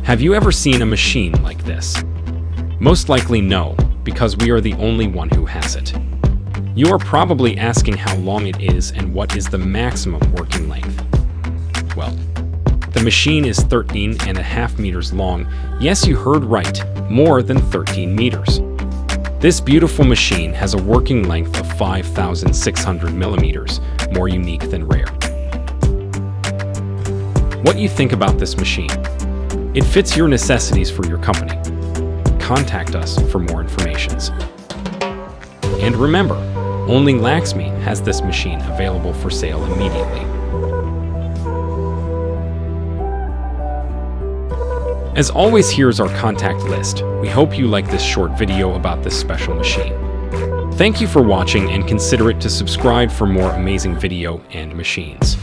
Have you ever seen a machine like this? Most likely no, because we are the only one who has it. You are probably asking how long it is and what is the maximum working length. Well, the machine is 13.5 meters long. Yes, you heard right, more than 13 meters. This beautiful machine has a working length of 5,600 millimeters, more unique than rare. What do you think about this machine? It fits your necessities for your company. Contact us for more information. And remember, only Laxmi has this machine available for sale immediately. As always, here's our contact list. We hope you like this short video about this special machine. Thank you for watching and consider it to subscribe for more amazing video and machines.